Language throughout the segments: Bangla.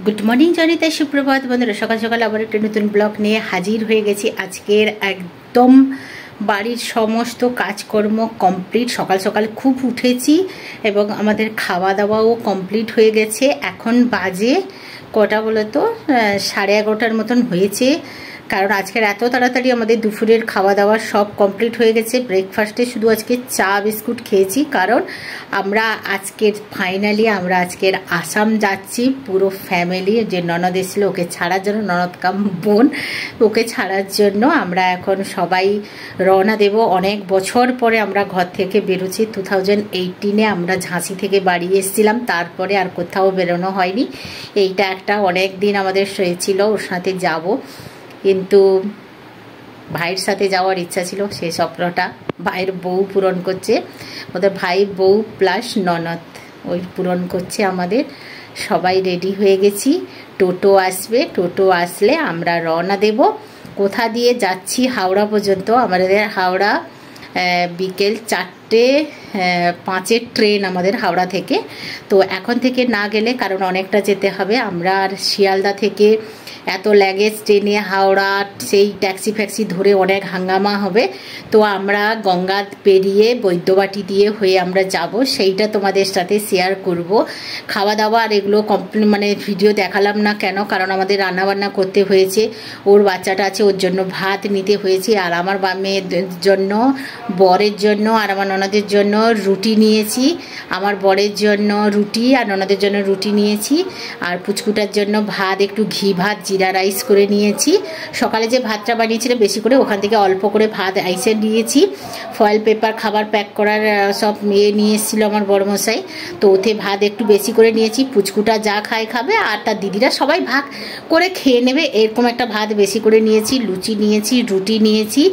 গুড মর্নিং জনিতা, সুপ্রভাত বন্ধুরা। সকাল সকাল আবার একটা নতুন ব্লগ নিয়ে হাজির হয়ে গেছি। আজকের একদম বাড়ির সমস্ত কাজকর্ম কমপ্লিট। সকাল সকাল খুব উঠেছি এবং আমাদের খাওয়া দাওয়াও কমপ্লিট হয়ে গেছে। এখন বাজে কটা বলো তো, 11:30 মতন হয়েছে। কারণ আজকের এত তাড়াতাড়ি আমাদের দুপুরের খাওয়া দাওয়া সব কমপ্লিট হয়ে গেছে। ব্রেকফাস্টে শুধু আজকে চা বিস্কুট খেয়েছি, কারণ আমরা ফাইনালি আজকের আসাম যাচ্ছি পুরো ফ্যামিলি। যে ননদ এসেছিল ওকে ছাড়ার জন্য, ননদ কাম বোন, ওকে ছাড়ার জন্য আমরা এখন সবাই রওনা দেব। অনেক বছর পরে আমরা ঘর থেকে বেরোচ্ছি। 2018-এ আমরা ঝাঁসি থেকে বাড়ি এসেছিলাম, তারপরে আর কোথাও বেরোনো হয়নি। এইটা একটা অনেক দিন আমাদের ছিল ওর সাথে যাব, কিন্তু ভাইয়ের সাথে যাওয়ার ইচ্ছা ছিল। সেই স্বপ্নটা ভাইয়ের বউ পূরণ করছে, ওদের ভাই বউ প্লাস ননদ ওই পূরণ করছে আমাদের। সবাই রেডি হয়ে গেছি, টোটো আসবে, টোটো আসলে আমরা রওনা দেব। কোথা দিয়ে যাচ্ছি? হাওড়া পর্যন্ত। আমাদের হাওড়া বিকেল 4:05 ট্রেন আমাদের হাওড়া থেকে। তো এখন থেকে না গেলে, কারণ অনেকটা যেতে হবে, আমরা আর শিয়ালদা থেকে এত লাগেজ ট্রেনে হাওড়া সেই ট্যাক্সি ফ্যাক্সি ধরে অনেক হাঙ্গামা হবে। তো আমরা গঙ্গা পেরিয়ে বৈদ্যবাটি দিয়ে হয়ে আমরা যাব, সেইটা তোমাদের সাথে শেয়ার করব। খাওয়া দাওয়া আর এগুলো ভিডিও দেখালাম না কেন, কারণ আমাদের রান্নাবান্না করতে হয়েছে। ওর বাচ্চাটা আছে, ওর জন্য ভাত নিতে হয়েছে, আর আমার মেয়ের জন্য, বরের জন্য আর আমার ননদের জন্য রুটি নিয়েছি। আমার বরের জন্য রুটি আর ননদের জন্য রুটি নিয়েছি, আর পুচকুটার জন্য ভাত, একটু ঘি ভাত জিরা রাইস করে নিয়েছি। সকালে যে ভাতটা বানিয়েছিল বেশি করে, ওখান থেকে অল্প করে ভাত আইসে নিয়েছি। ফয়েল পেপার খাবার প্যাক করার সব নিয়ে এসেছিল আমার বড়মশাই, তো ওতে ভাত একটু বেশি করে নিয়েছি। পুচকুটা যা খায় খাবে, আর তার দিদিরা সবাই ভাগ করে খেয়ে নেবে, এরকম একটা ভাত বেশি করে নিয়েছি। লুচি নিয়েছি, রুটি নিয়েছি,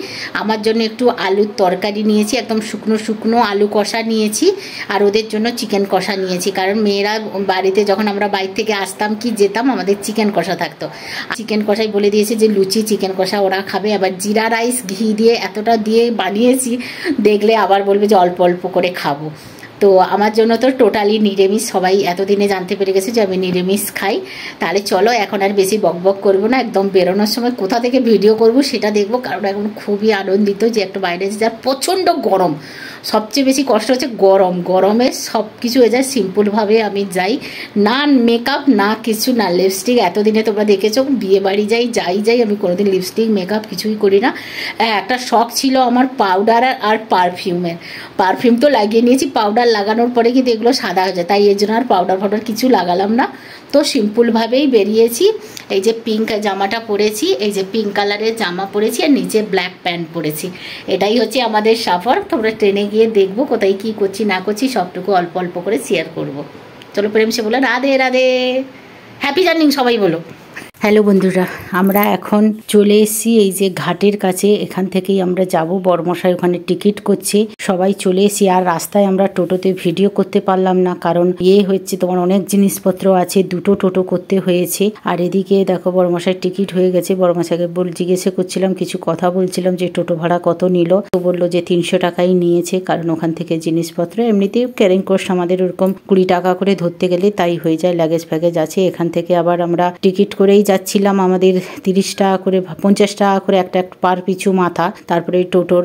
আমার জন্য একটু আলুর তরকারি নিয়েছি, একদম শুকনো শুকনো আলু কষা নিয়েছি, আর ওদের জন্য চিকেন কষা নিয়েছি। কারণ মেয়েরা বাড়িতে যখন আমরা বাইরে থেকে আসতাম কি যেতাম, আমাদের চিকেন কষা থাকতো। চিকেন কষাই বলে দিয়েছে যে লুচি চিকেন কষা ওরা খাবে। আবার জিরা রাইস ঘি দিয়ে এতটা দিয়ে বানিয়েছি, দেখলে আবার বলবে যে অল্প অল্প করে খাবো। তো আমার জন্য তো টোটালি নিরামিষ। সবাই এতদিনে জানতে পেরে গেছে যে আমি নিরামিষ খাই। তাহলে চলো, এখন আর বেশি বকবক করবো না, একদম বেরোনোর সময় কোথা থেকে ভিডিও করব সেটা দেখবো। কারণ এখন খুবই আনন্দিত যে একটা বাইরে যা প্রচণ্ড গরম। সবচেয়ে বেশি কষ্ট হচ্ছে গরমে সব কিছু হয়ে যায়। সিম্পলভাবে আমি যাই, না মেকআপ না কিছু, না লিপস্টিক। এতদিনে তোমরা দেখেছো বিয়ে বাড়ি যাই আমি কোনোদিন লিপস্টিক মেকআপ কিছুই করি না। একটা শখ ছিল আমার পাউডার আর পারফিউমের। পারফিউম তো লাগিয়ে নিয়েছি, পাউডার লাগানোর পরে কিন্তু এগুলো সাদা হয়ে যায়, তাই এর জন্য আর পাউডার কিছু লাগালাম না। তো সিম্পলভাবেই বেরিয়েছি। এই যে পিঙ্ক জামাটা পরেছি, এই যে পিঙ্ক কালারের জামা পরেছি, আর নিচে ব্ল্যাক প্যান্ট পরেছি। এটাই হচ্ছে আমাদের সফর। তোমরা ট্রেনে গিয়ে দেখবো কোথায় কি করছি না করছি, সবটুকু অল্প অল্প করে শেয়ার করব। চলো প্রেম সে বলো রাধে রাধে, হ্যাপি জার্নি সবাই বলো। হ্যালো বন্ধুরা, আমরা এখন চলে এসেছি এই যে ঘাটের কাছে। এখান থেকেই আমরা যাব, বড়মশাই ওখানে টিকিট করছে। সবাই চলে এসেছি। আর রাস্তায় আমরা টোটোতে ভিডিও করতে পারলাম না, কারণ হচ্ছে তোমার অনেক জিনিসপত্র আছে, দুটো টোটো করতে হয়েছে। আর এদিকে দেখো বড়মশাই টিকিট হয়ে গেছে। বড়মশাইকে জিজ্ঞাসা করছিলাম, কিছু কথা বলছিলাম যে টোটো ভাড়া কত নিল। তো বললো যে 300 টাকাই নিয়েছে, কারণ ওখান থেকে জিনিসপত্র এমনিতেও ক্যারিং কস্ট আমাদের ওরকম 20 টাকা করে ধরতে গেলে তাই হয়ে যায়, লাগেজ ফ্যাগেজ আছে। এখান থেকে আবার আমরা টিকিট করেই যাচ্ছিলাম। আমাদের 30 টাকা করে 50 টাকা করে একটা পার পিছু মাথা। তারপরে টোটোর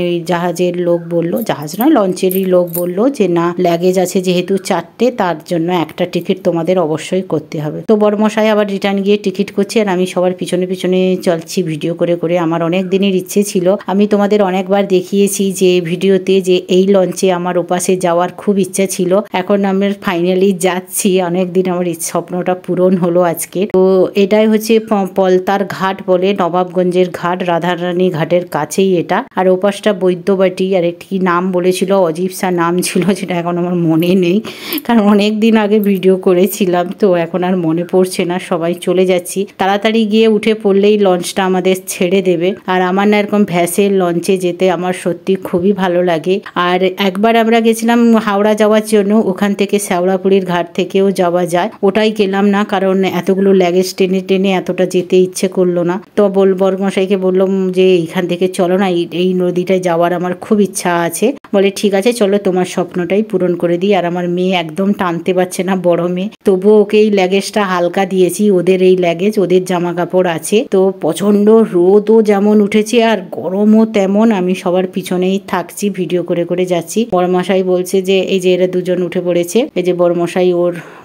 ওই জাহাজের লোক বললো, জাহাজ নয় লঞ্চেরই লোক বললো যে না, লাগেজ আছে যেহেতু 4টে, তার জন্য একটা টিকিট তোমাদের অবশ্যই করতে হবে। তো বড়মশাই আবার রিটার্ন গিয়ে টিকিট করছে, আর আমি সবার পিছনে পিছনে চলছি ভিডিও করে করে। আমার অনেক দিনের ইচ্ছে ছিল, আমি তোমাদের অনেকবার দেখিয়েছি যে ভিডিওতে, যে এই লঞ্চে আমার ওপাশে যাওয়ার খুব ইচ্ছা ছিল। এখন আমরা ফাইনালি যাচ্ছি। অনেকদিন আমার স্বপ্নটা পূরণ হলো আজকে। তো এটাই হচ্ছে পলতার ঘাট বলে, নবাবগঞ্জের ঘাট, রাধারানী ঘাটের কাছেই এটা। আর ওপাশটা বৈদ্যবাটি, আর একটি নাম বলেছিল, অজিবসা নাম ছিল, সেটা এখন আমার মনে নেই, কারণ অনেক দিন আগে ভিডিও করেছিলাম, তো এখন আর মনে পড়ছে না। সবাই চলে যাচ্ছি, তাড়াতাড়ি গিয়ে উঠে পড়লেই লঞ্চটা আমাদের ছেড়ে দেবে। আর আমার না এরকম ভ্যাসেল লঞ্চে যেতে আমার সত্যি খুবই ভালো লাগে। আর একবার আমরা গেছিলাম হাওড়া যাওয়ার জন্য, ওখান থেকে শ্যাওড়াপুরীর ঘাট থেকেও যাওয়া যায়, ওটাই গেলাম না, কারণ এতগুলো লাগেজ টেনে টেনে এতটা যেতে ইচ্ছে করলো না। তো বরমশাইকে বললাম যে এইখান থেকে চলো না, এই নদীটায় যাওয়ার আমার খুব ইচ্ছা আছে। বলে ঠিক আছে চলো, তোমার স্বপ্নটাই পূরণ করে দিই। আর আমার মেয়ে একদম টানতে পারছে না, বড় মেয়ে, তবুও ওকে এই ল্যাগেজটা হালকা দিয়েছি। ওদের এই ল্যাগেজ, ওদের জামা কাপড় আছে। তো প্রচন্ড রোদও যেমন উঠেছে আর গরমও তেমন। আমি সবার পিছনেই থাকছি, ভিডিও করে করে যাচ্ছি। বড়মশাই বলছে যে এই যে এরা দুজন উঠে পড়েছে। এই যে বড়মশাই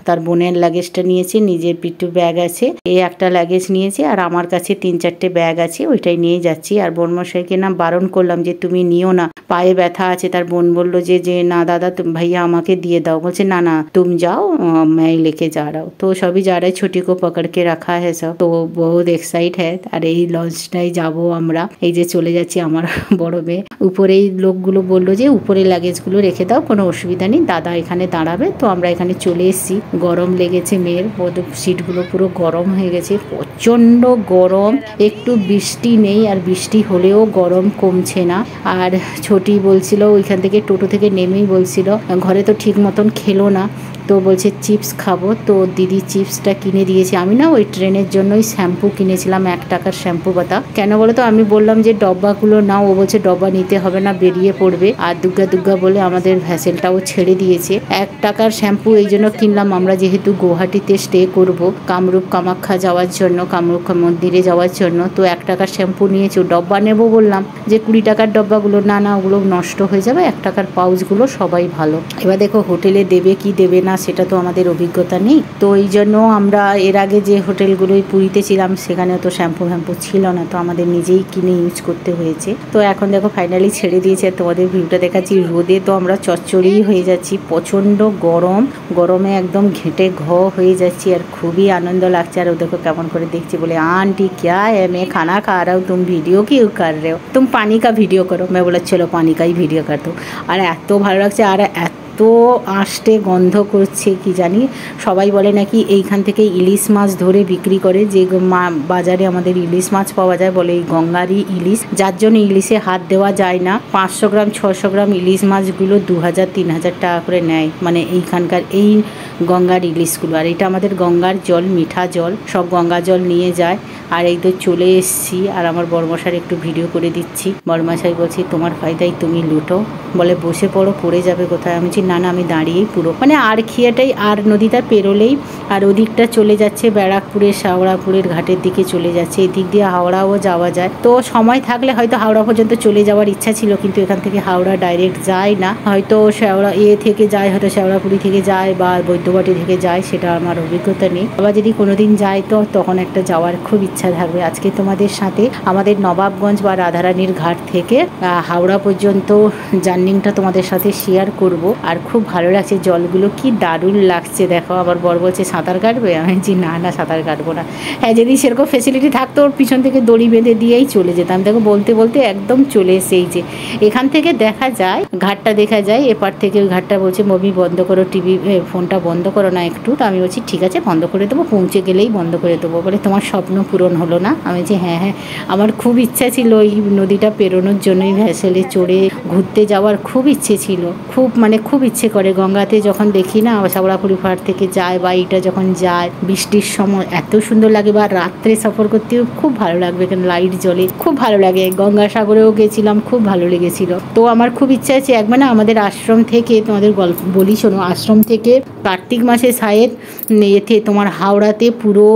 তার বোনের লাগেজটা নিয়েছে, নিজের পিট্টু ব্যাগ আছে, এই একটা লাগেজ নিয়েছে, আর আমার কাছে 3-4টে ব্যাগ আছে, ওইটাই নিয়ে যাচ্ছি। আর বড়মশাইকে না বারণ করলাম যে তুমি নিও না, পায়ে ব্যথা আছে। তার বোন বলল যে না দাদা, তুমি ভাইয়া আমাকে দিয়ে দাও। বলছে না না তুমি যাও, मैं लेके जा रहा हूँ। तो सभी जा रहे, छोटी को पकड़ के रखा है सब। तो बहुत एक्साइट है। আর এই লঞ্চটাই যাবো আমরা। এই যে চলে যাচ্ছি আমার বড় মেয়ে। উপরে এই লোকগুলো বললো যে উপরে লাগেজগুলো রেখে দাও, কোনো অসুবিধা নেই, দাদা এখানে দাঁড়াবে। তো আমরা এখানে চলে এসেছি। গরম লেগেছে মেয়ের, সিটগুলো পুরো গরম হয়ে গেছে, প্রচন্ড গরম। একটু বৃষ্টি নেই, আর বৃষ্টি হলেও গরম কমছে না। আর ছোটি বলছিল ওইখান থেকে টোটো থেকে নেমেই বলছিল, ঘরে তো ঠিক মতন খেলো না, তো বলছে চিপস খাবো। তো দিদি চিপসটা কিনে দিয়েছে। আমি না ওই ট্রেনের জন্যই শ্যাম্পু কিনেছিলাম, 1 টাকার শ্যাম্পু পাতা। কেন বলো তো, আমি বললাম যে ডব্বাগুলো নাও, ও বলছে ডব্বা নিতে হবে না, বেরিয়ে পড়বে। আর দুগ্গা বলে আমাদের ভ্যাসেলটাও ছেড়ে দিয়েছে। 1 টাকার শ্যাম্পু এই জন্য কিনলাম, আমরা যেহেতু গুয়াহাটিতে স্টে করব, কামরূপ কামাখ্যা যাওয়ার জন্য, কামরূপ মন্দিরে যাওয়ার জন্য। তো 1 টাকার শ্যাম্পু নিয়েছি। ডব্বা নেব বললাম, যে 20 টাকার ডব্বাগুলো, না ওগুলো নষ্ট হয়ে যাবে, 1 টাকার পাউচগুলো সবাই ভালো। এবার দেখো হোটেলে দেবে কি দেবে না সেটা তো আমাদের অভিজ্ঞতা নেই। তো এই জন্য আমরা এর আগে যে হোটেলগুলোই পুরীতে ছিলাম সেখানে তো শ্যাম্পু ছিল না, তো আমাদের নিজেই কিনে ইউজ করতে হয়েছে। তো এখন দেখো ফাইনালি ছেড়ে দিয়েছে। তোমাদের ভিউটা দেখাচ্ছি। রোদে তো আমরা চচ্চড়ি হয়ে যাচ্ছি, প্রচণ্ড গরমে একদম ঘেঁটে হয়ে যাচ্ছি, আর খুবই আনন্দ লাগছে। আর ও দেখো কেমন করে দেখছি, বলে आंटी क्या है, मैं खाना खा रहा हूँ, तुम वीडियो क्यों कर रहे हो, तुम पानी का वीडियो करो। मैं बोला चलो पानी का ही वीडियो कर दो। আর এত ভালো লাগছে, আর এত আষ্টে গন্ধ করছে কি জানি। সবাই বলে নাকি এইখান থেকে ইলিশ মাছ ধরে বিক্রি করে, যে বাজারে আমাদের ইলিশ মাছ পাওয়া যায়, বলে এই গঙ্গারই ইলিশ, যার জন্য ইলিশে হাত দেওয়া যায় না। 500 গ্রাম 600 গ্রাম ইলিশ মাছগুলো 2000-3000 টাকা করে নেয়, মানে এইখানকার এই গঙ্গার ইলিশগুলো। আর এটা আমাদের গঙ্গার জল, মিঠা জল, সব গঙ্গা জল নিয়ে যায়। আর এই তো চলে এসছি, আর আমার বড়মশার একটু ভিডিও করে দিচ্ছি। বড়মশাই বলছি তোমার ফায়দাই তুমি লুটো, বলে বসে পড়ো, পড়ে যাবে কোথায়। আমি বলছি না আমি দাঁড়িয়েই পুরো, মানে আর খিয়াটাই, আর নদীটা পেরোলেই আর ওদিকটা চলে যাচ্ছে ব্যারাকপুরের, শাওড়াপুরের ঘাটের দিকে চলে যাচ্ছে। এদিক দিয়ে হাওড়াও যাওয়া যায়। তো সময় থাকলে হয়তো হাওড়া পর্যন্ত চলে যাওয়ার ইচ্ছা ছিল, কিন্তু এখান থেকে হাওড়া ডাইরেক্ট যায় না, হয়তো শেওড়া থেকে যায়, হয়তো শেওড়াপুরি থেকে যায় বা বৈদ্যবাটি থেকে যায়, সেটা আমার অভিজ্ঞতা নেই। আবার যদি কোনোদিন যায় তো তখন একটা যাওয়ার খুব ইচ্ছা থাকবে। আজকে তোমাদের সাথে আমাদের নবাবগঞ্জ বা রাধারানীর ঘাট থেকে হাওড়া পর্যন্ত জার্নিংটা তোমাদের সাথে শেয়ার করব। আর খুব ভালো লাগছে, জলগুলো কি দারুণ লাগছে। দেখো আবার বর বলছে সাঁতার কাটবে, আমি বলছি না সাঁতার কাটবো না। হ্যাঁ, যদি সেরকম ফেসিলিটি থাকতো ওর পিছন থেকে দড়ি বেঁধে দিয়েই চলে যেতাম। দেখো বলতে বলতে একদম চলে এসেই, যে এখান থেকে দেখা যায়, ঘাটটা দেখা যায় এপার থেকে। ওই ঘাটটা বলছে মমি বন্ধ করো, ফোনটা বন্ধ করো না একটু। তো আমি বলছি ঠিক আছে বন্ধ করে দেবো, পৌঁছে গেলেই বন্ধ করে দেবো। বলে তোমার স্বপ্ন পূরণ হলো না? আমি বলছি হ্যাঁ, আমার খুব ইচ্ছা ছিল এই নদীটা পেরোনোর জন্যই, ভ্যাসেলে চড়ে ঘুরতে যাওয়ার খুব ইচ্ছে ছিল, খুব ইচ্ছে করে। গঙ্গাতে যখন দেখি না শাওড়াপুরি পাড় থেকে যায়, বা এইটা যখন যায় বৃষ্টির সময় এত সুন্দর লাগে, বা রাত্রে সফর করতেও খুব ভালো লাগবে, কারণ লাইট জ্বলে, খুব ভালো লাগে। গঙ্গাসাগরেও গেছিলাম, খুব ভালো লেগেছিল। তো আমার খুব ইচ্ছা আছে একবার না আমাদের আশ্রম থেকে, তোমাদের গল্প বলি শোনো, আশ্রম থেকে কার্তিক মাসে শায়েদ এতে তোমার হাওড়াতে পুরো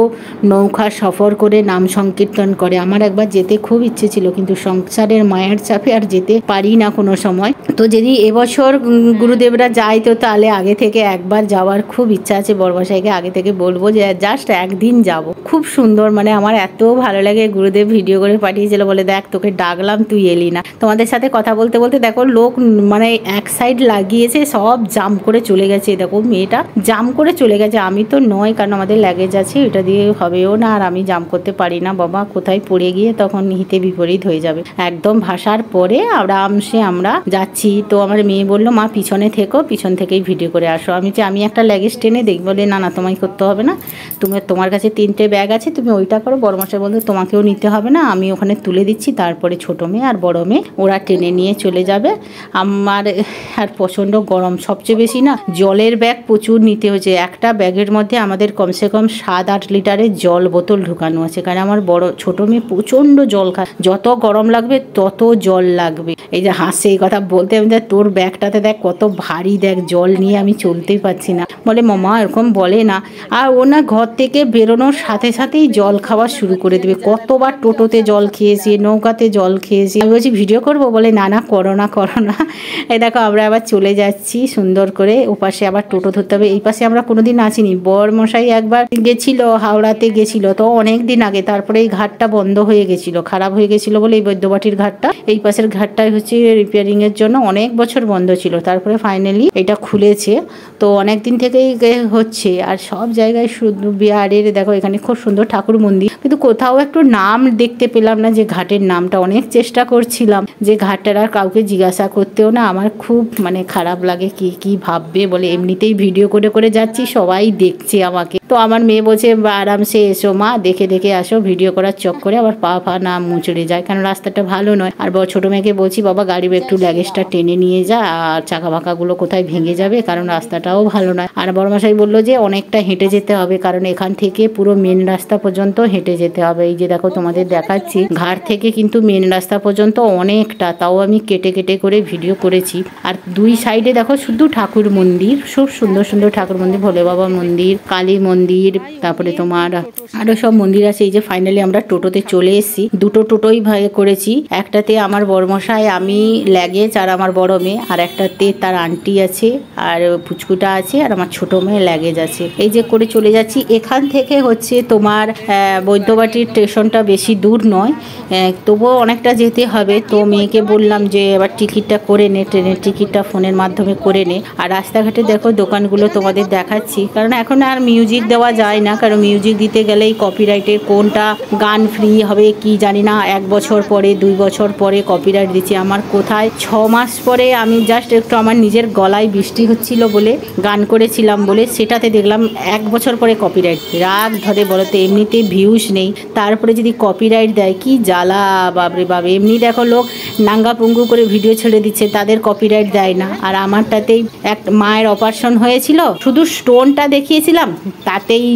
নৌকা সফর করে নাম সংকীর্তন করে। আমার একবার যেতে খুব ইচ্ছে ছিল, কিন্তু সংসারের মায়ের চাপে আর যেতে পারি না কোনো সময়। তো যদি এবছর গুরুদেবরা যায় তো তাহলে আগে থেকে একবার যাওয়ার খুব ইচ্ছা আছে। বড়মশাইকে আগে থেকে বলবো যে জাস্ট একদিন যাব। খুব সুন্দর, মানে আমার এত ভালো লাগে। গুরুদেব ভিডিও করে পাঠিয়েছিল, বলে দেখ তোকে ডাকলাম তুই এলি না। তোমাদের সাথে কথা বলতে বলতে দেখো লোক মানে এক সাইড লাগিয়েছে, সব জাম করে চলে গেছে। দেখো মেয়েটা জাম করে চলে গেছে, আমি তো নয়, কারণ আমাদের লাগেজ আছে, এটা দিয়ে হবেও না। আর আমি জাম করতে পারি না বাবা, কোথায় পড়ে গিয়ে তখন হিতে বিপরীত হয়ে যাবে। একদম ভাসার পরে আরামসে আমরা যাচ্ছি। তো আমার মেয়ে বললো মা পিছনে থেকো, পিছন থেকেই ভিডিও করে আসো। আমি একটা লাগেজ টেনে দেখি, বলে না না তোমায় করতে হবে না, তোমার কাছে 3টে ব্যাগ আছে, তুমি ওইটা করো। বড়মশাই বলতে তোমাকেও নিতে হবে না, আমি ওখানে তুলে দিচ্ছি, তারপরে ছোটো মেয়ে আর বড় মেয়ে ওরা টেনে নিয়ে চলে যাবে। আমার আর প্রচণ্ড গরম, সবচেয়ে বেশি না জলের ব্যাগ প্রচুর নিতে হয়েছে। একটা ব্যাগের মধ্যে আমাদের কমসে কম 7-8 লিটারের জল বোতল ঢুকানো আছে, কারণ আমার ছোটো মেয়ে প্রচণ্ড জল খায়, যত গরম লাগবে তত জল লাগবে। এই যে হাসে এই কথা বলতে, আমি তোর ব্যাগটাতে দেখ কত ভারী, দেখ জল নিয়ে আমি চলতেই পারছি না। বলে মামা এরকম বলে না। আর ও না ঘর থেকে বেরোনোর সাথে সাথেই জল খাওয়া শুরু করে দেবে। কতবার টোটোতে জল খেয়েছি, নৌকাতে জল খেয়েছি। আমি বলছি ভিডিও করবো, বলে না না করো না করো না। এই দেখো আমরা আবার চলে যাচ্ছি সুন্দর করে। ওপাশে আবার টোটো ধরতে হবে, এই পাশে আমরা কোনোদিন আসিনি। বরমশাই একবার গেছিল, হাওড়াতে গেছিল, তো অনেক দিন আগে। তারপরে এই ঘাটটা বন্ধ হয়ে গেছিল, খারাপ হয়ে গেছিল বলে এই বৈদ্যবাটির ঘাটটা, এই পাশের ঘাটটাই হচ্ছে রিপেয়ারিং এর জন্য অনেক বছর বন্ধ ছিল। তারপরে ফাইনালি এটা খুলেছে, তো অনেক দিন থেকেই হচ্ছে। আর সব জায়গায় শুধু বিহারের দেখো, এখানে খুব সুন্দর ঠাকুর মন্দির, কিন্তু কোথাও একটু নাম দেখতে পেলাম না, যে ঘাটের নামটা। অনেক চেষ্টা করছিলাম যে ঘাটটার, আর কাউকে জিজ্ঞাসা করতেও না আমার খুব মানে খারাপ লাগে, কি ভাববে বলে। এমনিতেই ভিডিও করে করে যাচ্ছি, সবাই দেখছে আমাকে। তো আমার মেয়ে বলছে আরামসে এসো মা, দেখে দেখে আসো, ভিডিও করার চক্করে আবার পা না মুচড়ে যায়, কারণ রাস্তাটা ভালো নয়। আর ছোটো মেয়েকে বলছি বাবা গাড়ি একটু লাগেজটা টেনে নিয়ে যা, আর চাকা ফাঁকাগুলো কোথায় ভেঙে যাবে, কারণ রাস্তাটাও ভালো নয়। আর বড়মশাই বললো যে অনেকটা হেঁটে যেতে হবে, কারণ এখান থেকে পুরো মেন রাস্তা পর্যন্ত হেঁটে যেতে হবে। এই যে দেখো তোমাদের দেখাচ্ছি, ঘাট থেকে কিন্তু মেন রাস্তা পর্যন্ত অনেকটা, তাও আমি কেটে কেটে করে ভিডিও করেছি। আর দুই সাইডে দেখো শুধু ঠাকুর মন্দির, খুব সুন্দর সুন্দর ঠাকুর মন্দির, ভোলে বাবা মন্দির, কালী মন্দির, তারপরে তোমার আরো সব মন্দির আছে। এই যে ফাইনালি আমরা টোটোতে চলে এসেছি, দুটো টোটোই করেছি। একটাতে আমার বড়মশাই, আমি লাগেজ, আর আমার বড় মেয়ে, আর একটাতে তার আন্টি আছে, আর পুচকুটা আছে, আর আমার ছোট মেয়ে লাগেজ আছে। এই যে করে চলে যাচ্ছি। এখান থেকে হচ্ছে তোমার বৈদ্যবাটির স্টেশনটা বেশি দূর নয়, তবুও অনেকটা যেতে হবে। তো মেয়েকে বললাম যে এবার টিকিটটা করে নে, ট্রেনের টিকিটটা ফোনের মাধ্যমে করে নে। আর রাস্তাঘাটে দেখো দোকানগুলো তোমাদের দেখাচ্ছি, কারণ এখন আর মিউজিক দেওয়া যায় না, কারণ মিউজিক দিতে গেলেই কপিরাইটের কোনটা গান ফ্রি হবে কি জানি না। 1 বছর পরে 2 বছর পরে কপিরাইট দিচ্ছে। আমার কোথায় 6 মাস পরে আমি জাস্ট একটু আমার নিজের গলায় বৃষ্টি হচ্ছিল বলে গান করেছিলাম বলে, সেটাতে দেখলাম 1 বছর পরে কপিরাইট। রাগ ধরে বলো তো, এমনিতে ভিউজ নেই, তারপরে যদি কপিরাইট দেয় কি জ্বালা, বাবরে বাবা। এমনি দেখো লোক নাঙ্গা পুঙ্গু করে ভিডিও ছেড়ে দিচ্ছে, তাদের কপিরাইট দেয় না। আর আমারটাতেই এক মায়ের অপারেশন হয়েছিল, শুধু স্টোনটা দেখিয়েছিলাম, তাতেই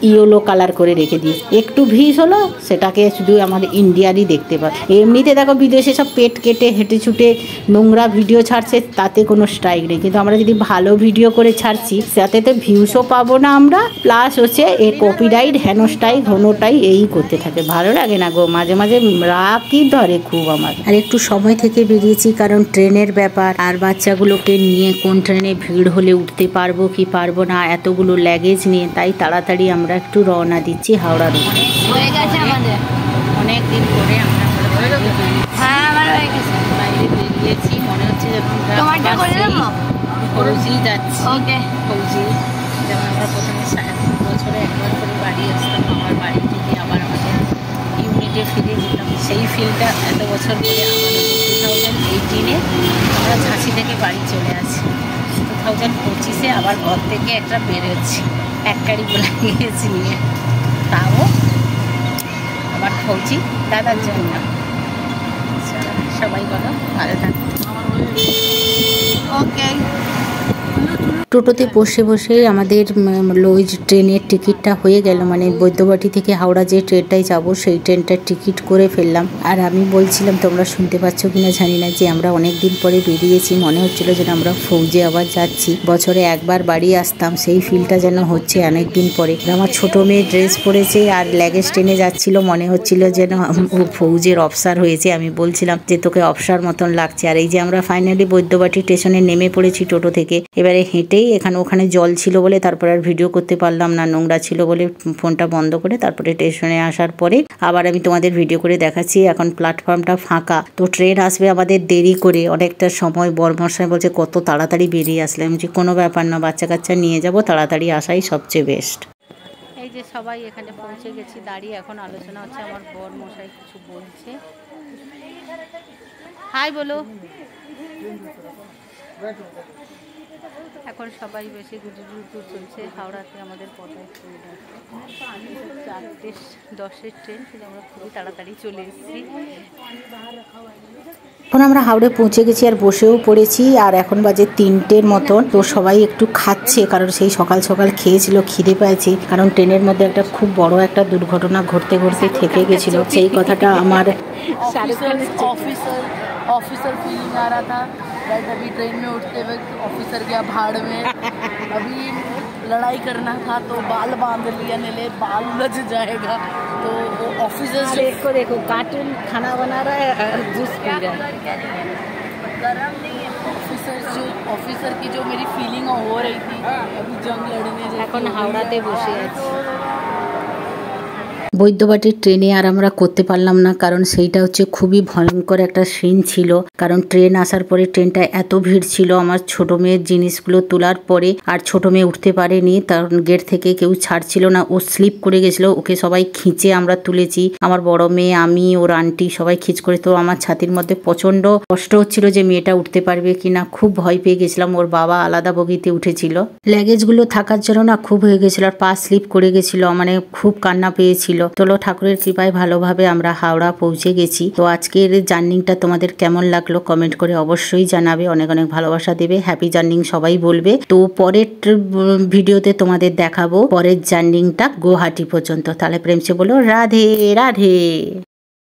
ইয়েলো কালার করে রেখে দিয়েছে। একটু ভিউজ হলো, সেটাকে শুধু আমাদের ইন্ডিয়ারই দেখতে পায়। এমনিতে দেখো বিদেশে সব পেট কেটে হেঁটে ছুটে নোংরা ভিডিও ছাড়ছে, তাতে কোনো স্ট্রাইক নেই। কিন্তু আমরা যদি ভালো ভিডিও করে ছাড়ছি, তাতে তো ভিউজও পাবো না আমরা, প্লাস হচ্ছে এ কপিরাইট হেনস্টাই ঘনটাই এই করতে থাকে। ভালো লাগে না গো, মাঝে মাঝে রাগই ধরে খুব আমার। আর একটু সময় থেকে বেরিয়েছি, কারণ ট্রেনের ব্যাপার, আর বাচ্চাগুলোকে নিয়ে কোন ট্রেনে ভিড় হলে উঠতে পারবো কি পারবো না, এতগুলো লাগেজ নিয়ে, তাই তাড়াতাড়ি আমরা একটু রওনা দিচ্ছি হাওড়া রুটে। হয়ে গেছে আমাদের অনেক দিন পরে আমরা হ্যাঁ আমার হয়ে গেছে। বাইরে বেরিয়েছি, মনে হচ্ছে যেমন তোমারটা করে দেবো। ফৌজি যাচ্ছি। ওকে ফৌজি, যেমন আমরা প্রথমে বছরে একবার করে বাড়ি আসতাম, আমার বাড়ি থেকে আবার আমাদের ইউনিটে ফিরে যেতাম, সেই ফিলটা এত বছর পরে আমাদের 2018-এ আমরা ঝাঁসি থেকে বাড়ি চলে আসি। 2025-এ আবার ঘর থেকে একটা বেরোচ্ছি, এক গাড়ি বলে গিয়েছি নিয়ে, তাও আমার ফৌজি দাদার জন্য। সবাই বলো ভালো থাকো। ওকে। টোটোতে বসে বসে আমাদের ওই ট্রেনের টিকিটটা হয়ে গেল, মানে বৈদ্যবাটি থেকে হাওড়া যে ট্রেনটায় যাব সেই ট্রেনটার টিকিট করে ফেললাম। আর আমি বলছিলাম, তোমরা শুনতে পাচ্ছ কিনা জানি না, যে আমরা অনেক দিন পরে বেরিয়েছি, মনে হচ্ছিল যেন আমরা ফৌজে আবার যাচ্ছি। বছরে একবার বাড়ি আসতাম, সেই ফিলটা যেন হচ্ছে অনেক দিন পরে। আমার ছোট মেয়ে ড্রেস পরেছে আর লাগেজ ট্রেনে যাচ্ছিল, মনে হচ্ছিল যেন ও ফৌজের অফিসার হয়েছে। আমি বলছিলাম যে তোকে অফিসার মতন লাগছে। আর এই যে আমরা ফাইনালি বৈদ্যবাটি স্টেশনে নেমে পড়েছি টোটো থেকে। এবারে হেঁটে এখানে ওখানে জল ছিল বলে তারপরে আর ভিডিও করতে পারলাম না, নোংরা ছিল বলে ফোনটা বন্ধ করে তারপরে স্টেশনে আসার পরে আবার আমি তোমাদের ভিডিও করে দেখাচ্ছি। এখন প্ল্যাটফর্মটা ফাঁকা, তো ট্রেন আসবে আমাদের দেরি করে অনেকটা সময়। বরমশাই বলছে কত তাড়াতাড়ি বেরিয়ে আসলে, আমি কোনো ব্যাপার না, বাচ্চা কাচ্চা নিয়ে যাব, তাড়াতাড়ি আসাই সবচেয়ে বেস্ট। এই যে সবাই এখানে পৌঁছে গেছি, দাঁড়িয়ে এখন আলোচনা হচ্ছে। আমার বরমশাই কিছু বলছে, হাই বলো। এখন সবাই বেশি গুজু চলছে। হাওড়াতে আমাদের কটায় ট্রেন আছে? 4:10 ট্রেন, কিন্তু আমরা খুবই তাড়াতাড়ি চলে এসেছি। এখন আমরা হাওড়ে পৌঁছে গেছি আর বসেও পড়েছি, আর এখন বাজে 3টের মতন। তো সবাই একটু খাচ্ছে, কারণ সেই সকাল সকাল খেয়েছিল, খিদে পেয়েছে। কারণ ট্রেনের মধ্যে একটা খুব বড় একটা দুর্ঘটনা ঘটতে থেকে গেছিল, সেই কথাটা আমার ऑफिसर फीलिंग आ रहा था। बट अभी ट्रेन में उठते वक्त ऑफिसर गया भाड़ में। अभी लड़ाई करना था तो बाल बांध लिया, नेले बाल उलझ जाएगा। तो वो ऑफिसर देखो कार्टून खाना बना रहा है, जूस पी रहा है। गरम नहीं है। ऑफिसर की जो मेरी फीलिंग हो रही थी अभी जंग लड़ने এখন হাওড়াতে বসে আছি। বৈদ্যবাটির ট্রেনে আর আমরা করতে পারলাম না, কারণ সেইটা হচ্ছে খুবই ভয়ঙ্কর একটা সিন ছিল। কারণ ট্রেন আসার পরে ট্রেনটা এত ভিড় ছিল, আমার ছোট মেয়ের জিনিসগুলো তোলার পরে আর ছোট মেয়ে উঠতে পারেনি, কারণ গেট থেকে কেউ ছাড়ছিল না, ও স্লিপ করে গেছিল। ওকে সবাই খিঁচে আমরা তুলেছি, আমার বড় মেয়ে, আমি, ওর আন্টি সবাই খিঁচ করে। তো আমার ছাতির মধ্যে প্রচন্ড কষ্ট হচ্ছিল যে মেয়েটা উঠতে পারবে কিনা, খুব ভয় পেয়ে গেছিলাম। ওর বাবা আলাদা বগিতে উঠেছিল, লাগেজগুলো থাকার জন্য না খুব হয়ে গেছিল, আর পা স্লিপ করে গেছিল, মানে খুব কান্না পেয়েছিল। চলো, ঠাকুরের কৃপায় ভালোভাবে আমরা হাওড়া পৌঁছে গেছি। তো আজকের জার্নিংটা তোমাদের কেমন লাগলো কমেন্ট করে অবশ্যই জানাবে, অনেক অনেক ভালোবাসা দেবে, হ্যাপি জার্নিং সবাই বলবে। তো পরের ভিডিওতে তোমাদের দেখাবো পরের জার্নিংটা গুয়াহাটি পর্যন্ত। তাহলে প্রেমসে বলো রাধে রাধে।